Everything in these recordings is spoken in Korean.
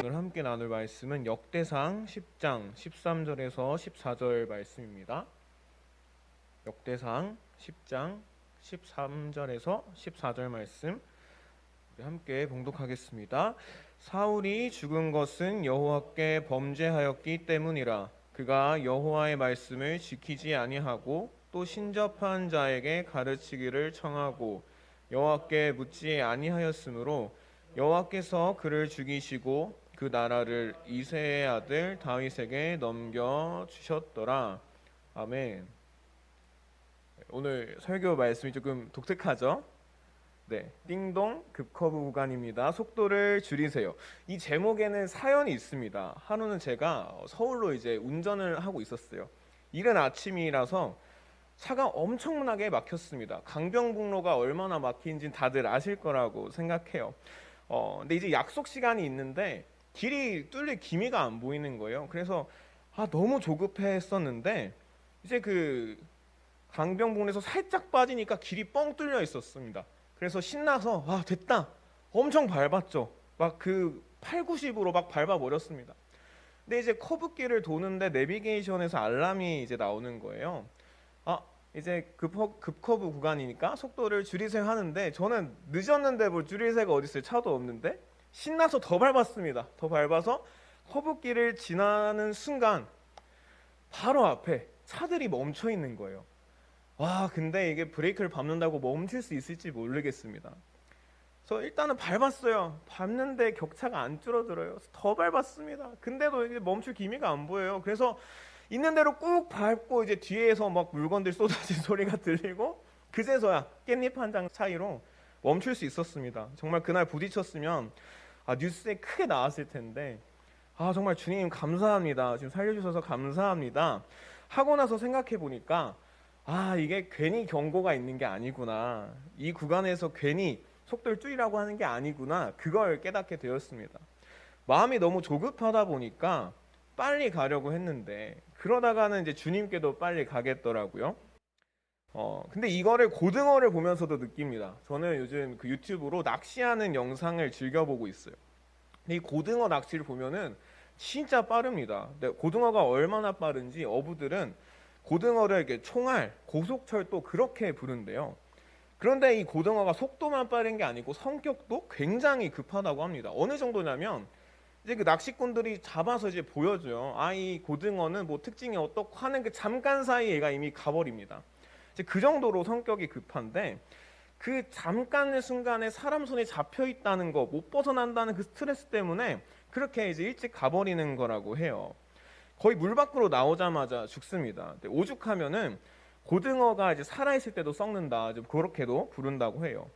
오늘 함께 나눌 말씀은 역대상 10장 13절에서 14절 말씀입니다. 역대상 10장 13절에서 14절 말씀 함께 봉독하겠습니다. 사울이 죽은 것은 여호와께 범죄하였기 때문이라. 그가 여호와의 말씀을 지키지 아니하고 또 신접한 자에게 가르치기를 청하고 여호와께 묻지 아니하였으므로 여호와께서 그를 죽이시고 그 나라를 이새의 아들 다윗에게 넘겨 주셨더라. 아멘. 오늘 설교 말씀이 조금 독특하죠? 네, 띵동 급커브 구간입니다. 속도를 줄이세요. 이 제목에는 사연이 있습니다. 하루는 제가 서울로 이제 운전을 하고 있었어요. 이른 아침이라서 차가 엄청나게 막혔습니다. 강변북로가 얼마나 막힌지 다들 아실 거라고 생각해요. 근데 이제 약속 시간이 있는데 길이 뚫릴 기미가 안 보이는 거예요. 그래서 너무 조급했었는데 이제 그 강변북로에서 살짝 빠지니까 길이 뻥 뚫려 있었습니다. 그래서 신나서 됐다 엄청 밟았죠. 막 그 8, 90으로 막 밟아버렸습니다. 근데 이제 커브길을 도는데 내비게이션에서 알람이 이제 나오는 거예요. 이제 급커브 구간이니까 속도를 줄이세요 하는데 저는 늦었는데 뭐 줄일 새가 어디 있어요. 차도 없는데 신나서 더 밟았습니다. 더 밟아서 커브길을 지나는 순간 바로 앞에 차들이 멈춰 있는 거예요. 근데 이게 브레이크를 밟는다고 멈출 수 있을지 모르겠습니다. 그래서 일단은 밟았어요. 밟는데 격차가 안 줄어들어요. 더 밟았습니다. 근데도 이게 멈출 기미가 안 보여요. 그래서 있는 대로 꾹 밟고 이제 뒤에서 막 물건들 쏟아진 소리가 들리고 그제서야 깻잎 한 장 차이로 멈출 수 있었습니다. 정말 그날 부딪혔으면 뉴스에 크게 나왔을 텐데 정말 주님 감사합니다. 지금 살려주셔서 감사합니다. 하고 나서 생각해 보니까 이게 괜히 경고가 있는 게 아니구나. 이 구간에서 괜히 속도를 줄이라고 하는 게 아니구나. 그걸 깨닫게 되었습니다. 마음이 너무 조급하다 보니까 빨리 가려고 했는데 그러다가는 이제 주님께도 빨리 가겠더라고요. 근데 이거를 고등어를 보면서도 느낍니다. 저는 요즘 그 유튜브로 낚시하는 영상을 즐겨보고 있어요. 근데 이 고등어 낚시를 보면은 진짜 빠릅니다. 근데 고등어가 얼마나 빠른지 어부들은 고등어를 이렇게 총알, 고속철도 그렇게 부른대요. 그런데 이 고등어가 속도만 빠른 게 아니고 성격도 굉장히 급하다고 합니다. 어느 정도냐면 이제 그 낚시꾼들이 잡아서 이제 보여줘요. 이 고등어는 뭐 특징이 어떻고 하는 그 잠깐 사이에 얘가 이미 가버립니다. 이제 그 정도로 성격이 급한데 그 잠깐의 순간에 사람 손에 잡혀 있다는 거, 못 벗어난다는 그 스트레스 때문에 그렇게 이제 일찍 가버리는 거라고 해요. 거의 물 밖으로 나오자마자 죽습니다. 오죽하면은 고등어가 이제 살아있을 때도 썩는다, 그렇게도 부른다고 해요.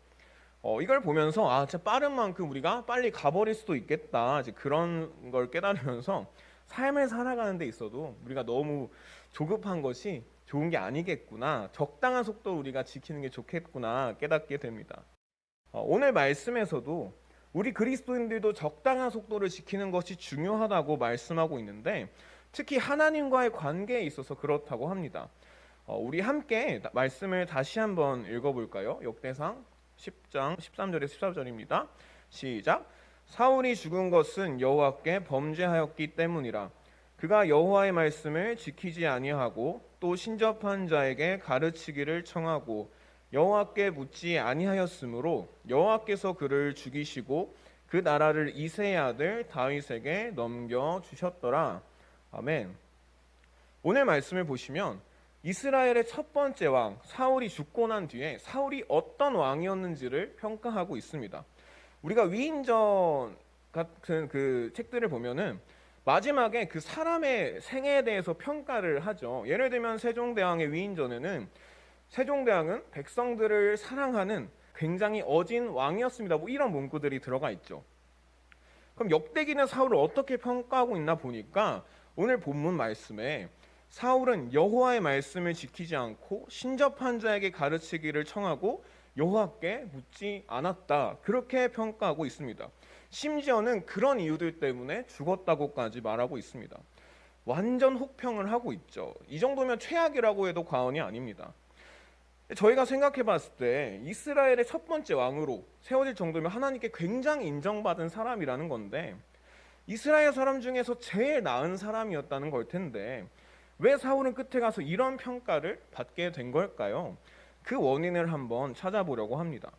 이걸 보면서 진짜 빠른 만큼 우리가 빨리 가버릴 수도 있겠다, 이제 그런 걸 깨달으면서 삶을 살아가는 데 있어도 우리가 너무 조급한 것이 좋은 게 아니겠구나, 적당한 속도를 우리가 지키는 게 좋겠구나 깨닫게 됩니다. 오늘 말씀에서도 우리 그리스도인들도 적당한 속도를 지키는 것이 중요하다고 말씀하고 있는데 특히 하나님과의 관계에 있어서 그렇다고 합니다. 우리 함께 말씀을 다시 한번 읽어볼까요? 역대상 10장 13절에서 14절입니다. 시작. 사울이 죽은 것은 여호와께 범죄하였기 때문이라. 그가 여호와의 말씀을 지키지 아니하고 또 신접한 자에게 가르치기를 청하고 여호와께 묻지 아니하였으므로 여호와께서 그를 죽이시고 그 나라를 이새의 아들 다윗에게 넘겨 주셨더라. 아멘. 오늘 말씀을 보시면 이스라엘의 첫 번째 왕 사울이 죽고 난 뒤에 사울이 어떤 왕이었는지를 평가하고 있습니다. 우리가 위인전 같은 그 책들을 보면은 마지막에 그 사람의 생애에 대해서 평가를 하죠. 예를 들면 세종대왕의 위인전에는 세종대왕은 백성들을 사랑하는 굉장히 어진 왕이었습니다. 이런 문구들이 들어가 있죠. 그럼 역대기는 사울을 어떻게 평가하고 있나 보니까 오늘 본문 말씀에 사울은 여호와의 말씀을 지키지 않고 신접한 자에게 가르치기를 청하고 여호와께 묻지 않았다, 그렇게 평가하고 있습니다. 심지어는 그런 이유들 때문에 죽었다고까지 말하고 있습니다. 완전 혹평을 하고 있죠. 이 정도면 최악이라고 해도 과언이 아닙니다. 저희가 생각해 봤을 때 이스라엘의 첫 번째 왕으로 세워질 정도면 하나님께 굉장히 인정받은 사람이라는 건데, 이스라엘 사람 중에서 제일 나은 사람이었다는 걸 텐데 왜 사울은 끝에 가서 이런 평가를 받게 된 걸까요? 그 원인을 한번 찾아보려고 합니다.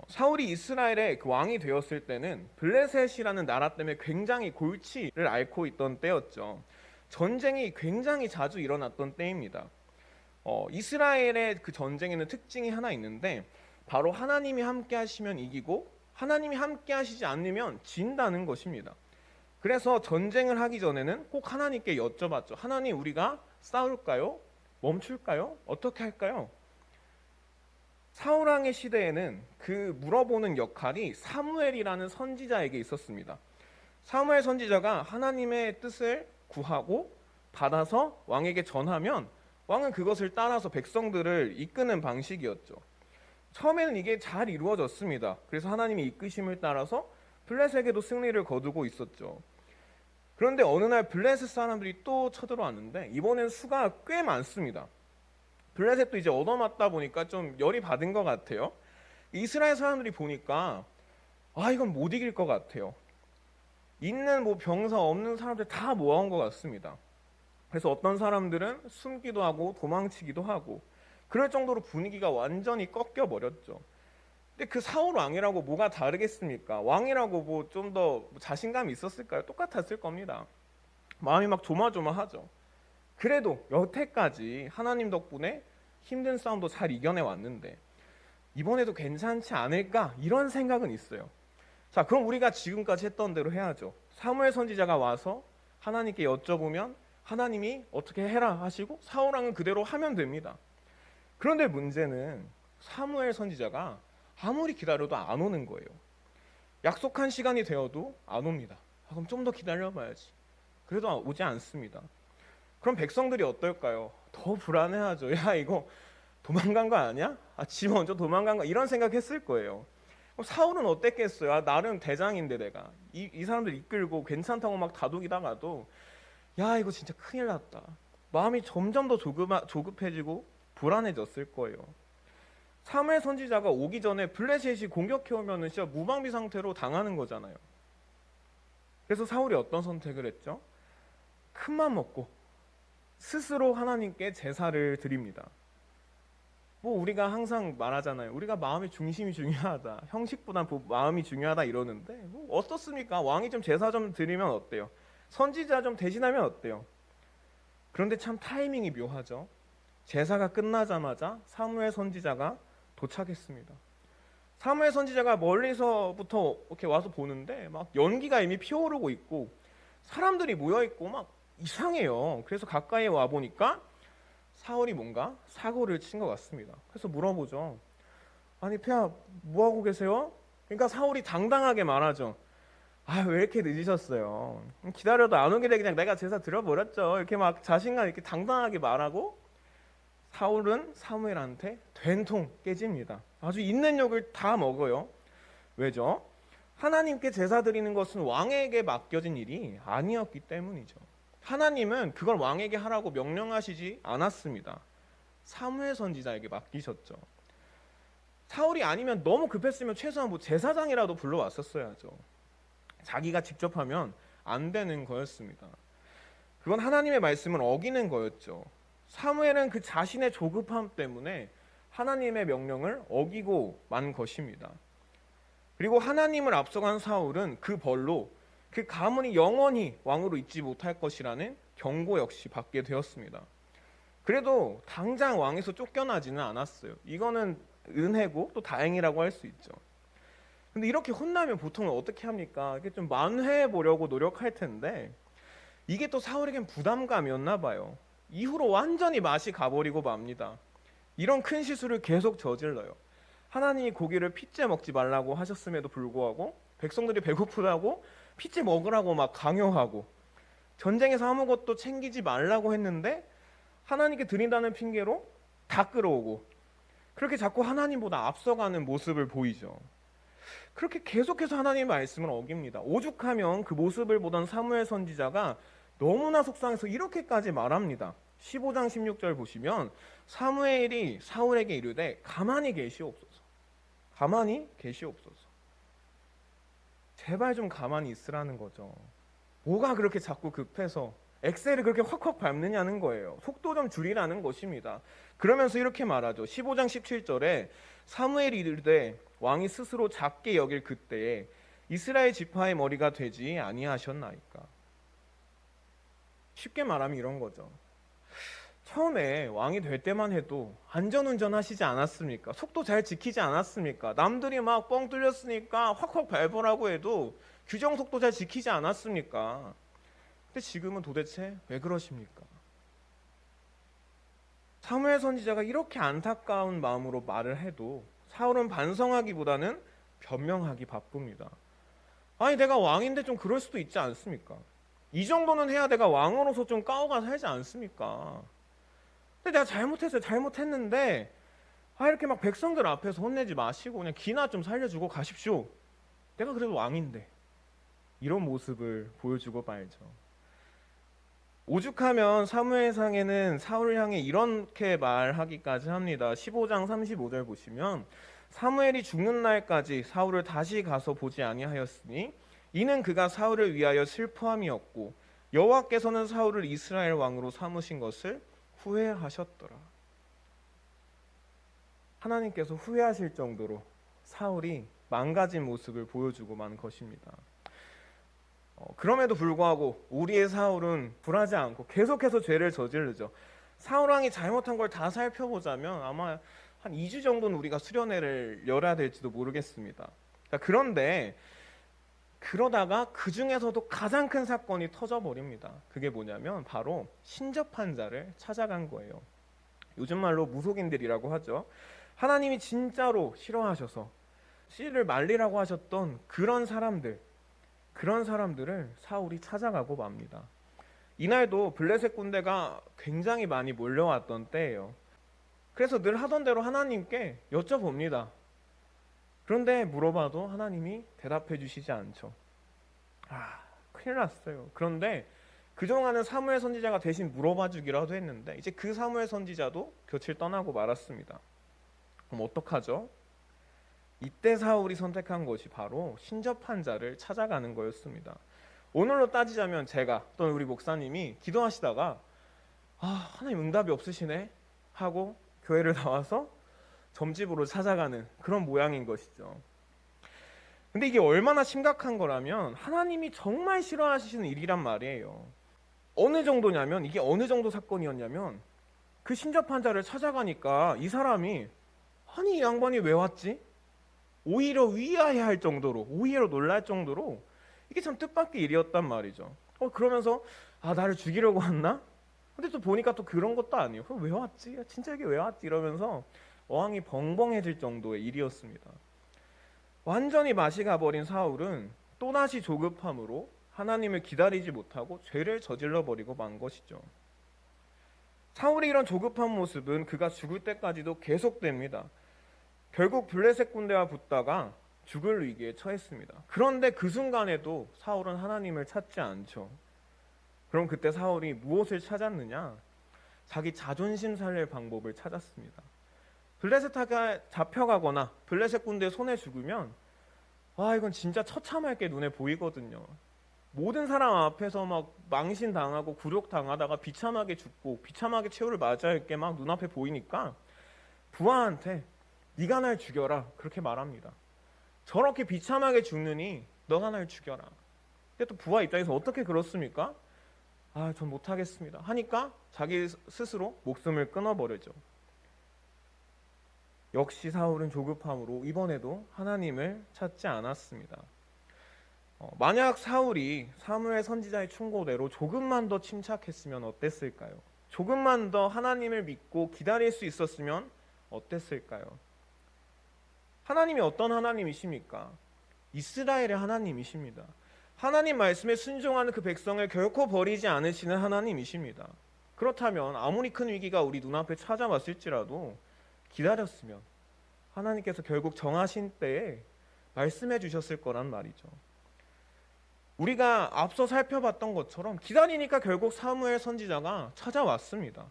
사울이 이스라엘의 그 왕이 되었을 때는 블레셋이라는 나라 때문에 굉장히 골치를 앓고 있던 때였죠. 전쟁이 굉장히 자주 일어났던 때입니다. 이스라엘의 그 전쟁에는 특징이 하나 있는데, 바로 하나님이 함께 하시면 이기고 하나님이 함께 하시지 않으면 진다는 것입니다. 그래서 전쟁을 하기 전에는 꼭 하나님께 여쭤봤죠. 하나님, 우리가 싸울까요? 멈출까요? 어떻게 할까요? 사울왕의 시대에는 그 물어보는 역할이 사무엘이라는 선지자에게 있었습니다. 사무엘 선지자가 하나님의 뜻을 구하고 받아서 왕에게 전하면 왕은 그것을 따라서 백성들을 이끄는 방식이었죠. 처음에는 이게 잘 이루어졌습니다. 그래서 하나님의 이끄심을 따라서 블레셋에게도 승리를 거두고 있었죠. 그런데 어느 날 블레셋 사람들이 또 쳐들어왔는데 이번엔 수가 꽤 많습니다. 블레셋도 이제 얻어맞다 보니까 좀 열이 받은 것 같아요. 이스라엘 사람들이 보니까 이건 못 이길 것 같아요. 있는 뭐 병사 없는 사람들 다 모아온 것 같습니다. 그래서 어떤 사람들은 숨기도 하고 도망치기도 하고 그럴 정도로 분위기가 완전히 꺾여 버렸죠. 근데 그 사울 왕이라고 뭐가 다르겠습니까? 왕이라고 뭐 좀 더 자신감이 있었을까요? 똑같았을 겁니다. 마음이 막 조마조마하죠. 그래도 여태까지 하나님 덕분에 힘든 싸움도 잘 이겨내 왔는데 이번에도 괜찮지 않을까, 이런 생각은 있어요. 자, 그럼 우리가 지금까지 했던 대로 해야죠. 사무엘 선지자가 와서 하나님께 여쭤보면 하나님이 어떻게 해라 하시고 사울 왕은 그대로 하면 됩니다. 그런데 문제는 사무엘 선지자가 아무리 기다려도 안 오는 거예요. 약속한 시간이 되어도 안 옵니다. 그럼 좀 더 기다려봐야지. 그래도 오지 않습니다. 그럼 백성들이 어떨까요? 더 불안해하죠. 야, 이거 도망간 거 아니야? 지 먼저 도망간 거, 이런 생각했을 거예요. 사울은 어땠겠어요? 나름 대장인데 내가 이 사람들 이끌고 괜찮다고 막 다독이다가도 야, 이거 진짜 큰일 났다. 마음이 점점 더 조급해지고 불안해졌을 거예요. 사무엘 선지자가 오기 전에 블레셋이 공격해 오면은 진짜 무방비 상태로 당하는 거잖아요. 그래서 사울이 어떤 선택을 했죠? 큰맘 먹고 스스로 하나님께 제사를 드립니다. 뭐 우리가 항상 말하잖아요. 우리가 마음의 중심이 중요하다. 형식보다 마음이 중요하다 이러는데 뭐 어떻습니까? 왕이 좀 제사 좀 드리면 어때요? 선지자 좀 대신하면 어때요? 그런데 참 타이밍이 묘하죠. 제사가 끝나자마자 사무엘 선지자가 도착했습니다. 사무엘 선지자가 멀리서부터 이렇게 와서 보는데 막 연기가 이미 피어오르고 있고 사람들이 모여 있고 막 이상해요. 그래서 가까이 와 보니까 사울이 뭔가 사고를 친 것 같습니다. 그래서 물어보죠. 아니 폐하, 뭐 하고 계세요? 그러니까 사울이 당당하게 말하죠. 왜 이렇게 늦으셨어요? 기다려도 안 오길래 그냥 내가 제사 드려버렸죠. 이렇게 막 자신감 있게 당당하게 말하고 사울은 사무엘한테 된통 깨집니다. 아주 있는 욕을 다 먹어요. 왜죠? 하나님께 제사 드리는 것은 왕에게 맡겨진 일이 아니었기 때문이죠. 하나님은 그걸 왕에게 하라고 명령하시지 않았습니다. 사무엘 선지자에게 맡기셨죠. 사울이 아니면 너무 급했으면 최소한 뭐 제사장이라도 불러왔었어야죠. 자기가 직접 하면 안 되는 거였습니다. 그건 하나님의 말씀을 어기는 거였죠. 사무엘은 그 자신의 조급함 때문에 하나님의 명령을 어기고 만 것입니다. 그리고 하나님을 앞서간 사울은 그 벌로 그 가문이 영원히 왕으로 있지 못할 것이라는 경고 역시 받게 되었습니다. 그래도 당장 왕에서 쫓겨나지는 않았어요. 이거는 은혜고 또 다행이라고 할 수 있죠. 근데 이렇게 혼나면 보통은 어떻게 합니까? 이렇게 좀 만회해 보려고 노력할 텐데 이게 또 사울에겐 부담감이었나 봐요. 이후로 완전히 맛이 가버리고 맙니다. 이런 큰 실수를 계속 저질러요. 하나님이 고기를 핏째 먹지 말라고 하셨음에도 불구하고 백성들이 배고프다고 핏째 먹으라고 막 강요하고 전쟁에서 아무것도 챙기지 말라고 했는데 하나님께 드린다는 핑계로 다 끌어오고 그렇게 자꾸 하나님보다 앞서가는 모습을 보이죠. 그렇게 계속해서 하나님의 말씀을 어깁니다. 오죽하면 그 모습을 보던 사무엘 선지자가 너무나 속상해서 이렇게까지 말합니다. 15장 16절 보시면 사무엘이 사울에게 이르되 가만히 계시옵소서. 가만히 계시옵소서. 제발 좀 가만히 있으라는 거죠. 뭐가 그렇게 자꾸 급해서 엑셀을 그렇게 확확 밟느냐는 거예요. 속도 좀 줄이라는 것입니다. 그러면서 이렇게 말하죠. 15장 17절에 사무엘이 이르되 왕이 스스로 작게 여길 그때에 이스라엘 지파의 머리가 되지 아니하셨나이까. 쉽게 말하면 이런 거죠. 처음에 왕이 될 때만 해도 안전운전 하시지 않았습니까? 속도 잘 지키지 않았습니까? 남들이 막 뻥 뚫렸으니까 확확 밟으라고 해도 규정 속도 잘 지키지 않았습니까? 근데 지금은 도대체 왜 그러십니까? 사무엘 선지자가 이렇게 안타까운 마음으로 말을 해도 사울은 반성하기보다는 변명하기 바쁩니다. 아니 내가 왕인데 좀 그럴 수도 있지 않습니까? 이 정도는 해야 내가 왕으로서 좀 까오가 살지 않습니까? 근데 내가 잘못했는데 이렇게 막 백성들 앞에서 혼내지 마시고 그냥 기나 좀 살려주고 가십시오. 내가 그래도 왕인데. 이런 모습을 보여주고 말죠. 오죽하면 사무엘상에는 사울을 향해 이렇게 말하기까지 합니다. 15장 35절 보시면 사무엘이 죽는 날까지 사울을 다시 가서 보지 아니하였으니 이는 그가 사울을 위하여 슬퍼함이었고 여호와께서는 사울을 이스라엘 왕으로 삼으신 것을 후회하셨더라. 하나님께서 후회하실 정도로 사울이 망가진 모습을 보여주고 만 것입니다. 그럼에도 불구하고 우리의 사울은 불하지 않고 계속해서 죄를 저지르죠. 사울 왕이 잘못한 걸 다 살펴보자면 아마 한 2주 정도는 우리가 수련회를 열어야 될지도 모르겠습니다. 그런데 그러다가 그 중에서도 가장 큰 사건이 터져버립니다. 그게 뭐냐면 바로 신접한 자를 찾아간 거예요. 요즘 말로 무속인들이라고 하죠. 하나님이 진짜로 싫어하셔서 씨를 말리라고 하셨던 그런 사람들을 사울이 찾아가고 맙니다. 이날도 블레셋 군대가 굉장히 많이 몰려왔던 때예요. 그래서 늘 하던 대로 하나님께 여쭤봅니다. 그런데 물어봐도 하나님이 대답해 주시지 않죠. 큰일 났어요. 그런데 그동안은 사무엘 선지자가 대신 물어봐 주기라도 했는데 이제 그 사무엘 선지자도 곁을 떠나고 말았습니다. 그럼 어떡하죠? 이때 사울이 선택한 것이 바로 신접한 자를 찾아가는 거였습니다. 오늘로 따지자면 제가 또는 우리 목사님이 기도하시다가 하나님 응답이 없으시네 하고 교회를 나와서 점집으로 찾아가는 그런 모양인 것이죠. 근데 이게 얼마나 심각한 거라면 하나님이 정말 싫어하시는 일이란 말이에요. 어느 정도냐면 이게 어느 정도 사건이었냐면 그 신접한 자를 찾아가니까 이 사람이 아니 이 양반이 왜 왔지? 오히려 위화해할 정도로 오히려 놀랄 정도로 이게 참 뜻밖의 일이었단 말이죠. 그러면서 나를 죽이려고 왔나? 근데 또 보니까 또 그런 것도 아니에요. 그럼 왜 왔지? 진짜 이게 왜 왔지? 이러면서 어항이 벙벙해질 정도의 일이었습니다. 완전히 맛이 가버린 사울은 또다시 조급함으로 하나님을 기다리지 못하고 죄를 저질러 버리고 만 것이죠. 사울의 이런 조급한 모습은 그가 죽을 때까지도 계속됩니다. 결국 블레셋 군대와 붙다가 죽을 위기에 처했습니다. 그런데 그 순간에도 사울은 하나님을 찾지 않죠. 그럼 그때 사울이 무엇을 찾았느냐? 자기 자존심 살릴 방법을 찾았습니다. 블레셋하게 잡혀가거나 블레셋 군대 손에 죽으면 이건 진짜 처참할 게 눈에 보이거든요. 모든 사람 앞에서 막 망신당하고 굴욕당하다가 비참하게 죽고 비참하게 최후를 맞이할 게 막 눈앞에 보이니까 부하한테 네가 날 죽여라 그렇게 말합니다. 저렇게 비참하게 죽느니 너가 날 죽여라. 근데 또 부하 입장에서 어떻게 그렇습니까? 전 못하겠습니다 하니까 자기 스스로 목숨을 끊어버리죠. 역시 사울은 조급함으로 이번에도 하나님을 찾지 않았습니다. 만약 사울이 사무엘 선지자의 충고대로 조금만 더 침착했으면 어땠을까요? 조금만 더 하나님을 믿고 기다릴 수 있었으면 어땠을까요? 하나님이 어떤 하나님이십니까? 이스라엘의 하나님이십니다. 하나님 말씀에 순종하는 그 백성을 결코 버리지 않으시는 하나님이십니다. 그렇다면 아무리 큰 위기가 우리 눈앞에 찾아왔을지라도 기다렸으면 하나님께서 결국 정하신 때에 말씀해 주셨을 거란 말이죠. 우리가 앞서 살펴봤던 것처럼 기다리니까 결국 사무엘 선지자가 찾아왔습니다.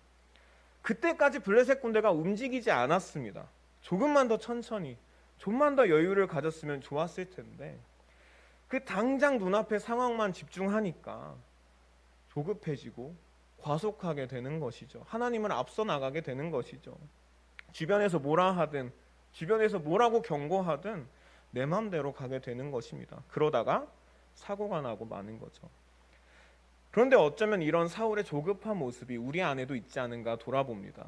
그때까지 블레셋 군대가 움직이지 않았습니다. 조금만 더 천천히, 좀만 더 여유를 가졌으면 좋았을 텐데 그 당장 눈앞의 상황만 집중하니까 조급해지고 과속하게 되는 것이죠. 하나님을 앞서 나가게 되는 것이죠. 주변에서 뭐라 하든, 주변에서 뭐라고 경고하든 내 마음대로 가게 되는 것입니다. 그러다가 사고가 나고 마는 거죠. 그런데 어쩌면 이런 사울의 조급한 모습이 우리 안에도 있지 않은가 돌아봅니다.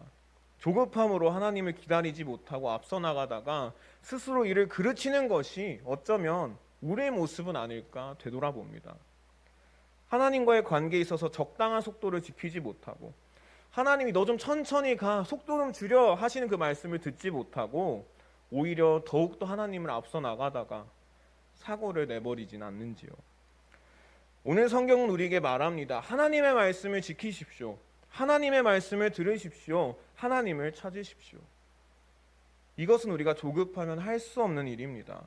조급함으로 하나님을 기다리지 못하고 앞서 나가다가 스스로 이를 그르치는 것이 어쩌면 우리의 모습은 아닐까 되돌아봅니다. 하나님과의 관계에 있어서 적당한 속도를 지키지 못하고 하나님이 너 좀 천천히 가, 속도 좀 줄여 하시는 그 말씀을 듣지 못하고 오히려 더욱더 하나님을 앞서 나가다가 사고를 내버리진 않는지요. 오늘 성경은 우리에게 말합니다. 하나님의 말씀을 지키십시오. 하나님의 말씀을 들으십시오. 하나님을 찾으십시오. 이것은 우리가 조급하면 할 수 없는 일입니다.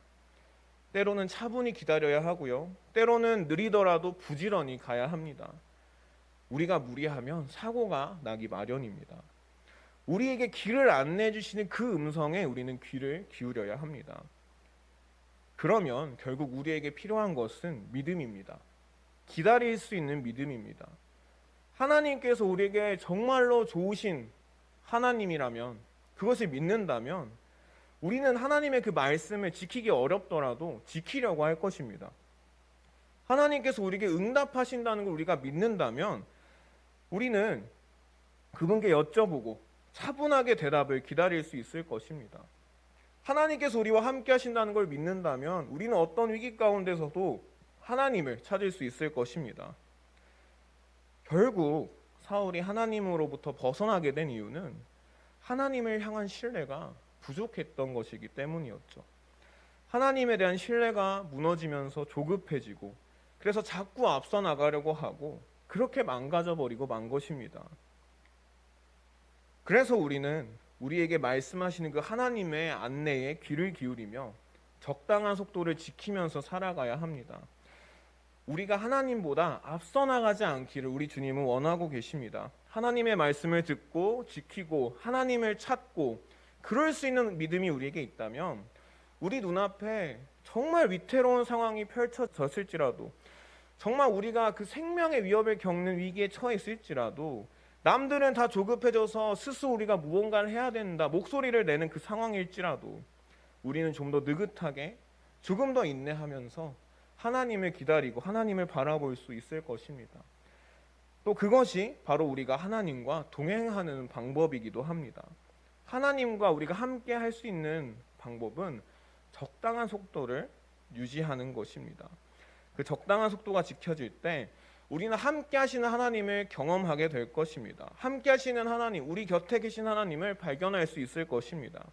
때로는 차분히 기다려야 하고요. 때로는 느리더라도 부지런히 가야 합니다. 우리가 무리하면 사고가 나기 마련입니다. 우리에게 길을 안내해 주시는 그 음성에 우리는 귀를 기울여야 합니다. 그러면 결국 우리에게 필요한 것은 믿음입니다. 기다릴 수 있는 믿음입니다. 하나님께서 우리에게 정말로 좋으신 하나님이라면, 그것을 믿는다면 우리는 하나님의 그 말씀을 지키기 어렵더라도 지키려고 할 것입니다. 하나님께서 우리에게 응답하신다는 걸 우리가 믿는다면 우리는 그분께 여쭤보고 차분하게 대답을 기다릴 수 있을 것입니다. 하나님께서 우리와 함께 하신다는 걸 믿는다면 우리는 어떤 위기 가운데서도 하나님을 찾을 수 있을 것입니다. 결국 사울이 하나님으로부터 벗어나게 된 이유는 하나님을 향한 신뢰가 부족했던 것이기 때문이었죠. 하나님에 대한 신뢰가 무너지면서 조급해지고 그래서 자꾸 앞서 나가려고 하고 그렇게 망가져버리고 만 것입니다. 그래서 우리는 우리에게 말씀하시는 그 하나님의 안내에 귀를 기울이며 적당한 속도를 지키면서 살아가야 합니다. 우리가 하나님보다 앞서 나가지 않기를 우리 주님은 원하고 계십니다. 하나님의 말씀을 듣고 지키고 하나님을 찾고 그럴 수 있는 믿음이 우리에게 있다면 우리 눈앞에 정말 위태로운 상황이 펼쳐졌을지라도 정말 우리가 그 생명의 위협을 겪는 위기에 처했을지라도 남들은 다 조급해져서 스스로 우리가 무언가를 해야 된다 목소리를 내는 그 상황일지라도 우리는 좀 더 느긋하게 조금 더 인내하면서 하나님을 기다리고 하나님을 바라볼 수 있을 것입니다. 또 그것이 바로 우리가 하나님과 동행하는 방법이기도 합니다. 하나님과 우리가 함께 할 수 있는 방법은 적당한 속도를 유지하는 것입니다. 그 적당한 속도가 지켜질 때 우리는 함께 하시는 하나님을 경험하게 될 것입니다. 함께 하시는 하나님, 우리 곁에 계신 하나님을 발견할 수 있을 것입니다.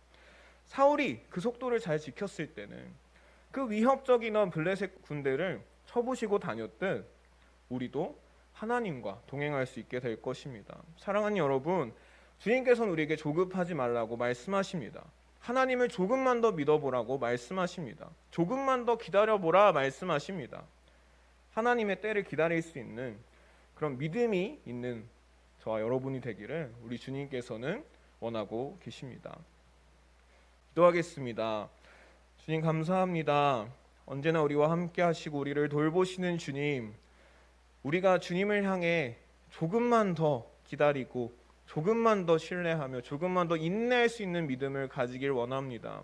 사울이 그 속도를 잘 지켰을 때는 그 위협적인 블레셋 군대를 쳐부시고 다녔듯 우리도 하나님과 동행할 수 있게 될 것입니다. 사랑하는 여러분, 주님께서는 우리에게 조급하지 말라고 말씀하십니다. 하나님을 조금만 더 믿어보라고 말씀하십니다. 조금만 더 기다려보라 말씀하십니다. 하나님의 때를 기다릴 수 있는 그런 믿음이 있는 저와 여러분이 되기를 우리 주님께서는 원하고 계십니다. 기도하겠습니다. 주님 감사합니다. 언제나 우리와 함께 하시고 우리를 돌보시는 주님, 우리가 주님을 향해 조금만 더 기다리고 조금만 더 신뢰하며 조금만 더 인내할 수 있는 믿음을 가지길 원합니다.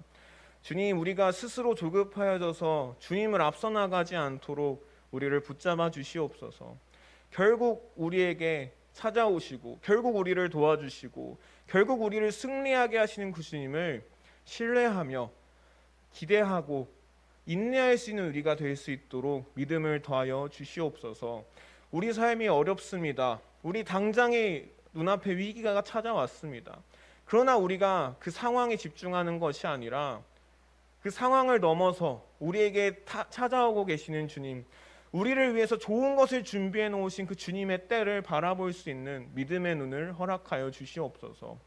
주님, 우리가 스스로 조급하여져서 주님을 앞서 나가지 않도록 우리를 붙잡아 주시옵소서. 결국 우리에게 찾아오시고 결국 우리를 도와주시고 결국 우리를 승리하게 하시는 그 주님을 신뢰하며 기대하고 인내할 수 있는 우리가 될 수 있도록 믿음을 더하여 주시옵소서. 우리 삶이 어렵습니다. 우리 당장의 눈앞에 위기가 찾아왔습니다. 그러나 우리가 그 상황에 집중하는 것이 아니라 그 상황을 넘어서 우리에게 찾아오고 계시는 주님, 우리를 위해서 좋은 것을 준비해 놓으신 그 주님의 때를 바라볼 수 있는 믿음의 눈을 허락하여 주시옵소서.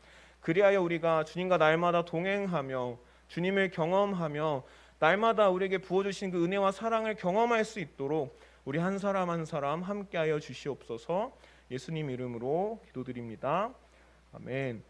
그리하여 우리가 주님과 날마다 동행하며 주님을 경험하며 날마다 우리에게 부어주신 그 은혜와 사랑을 경험할 수 있도록 우리 한 사람 한 사람 함께하여 주시옵소서. 예수님 이름으로 기도드립니다. 아멘.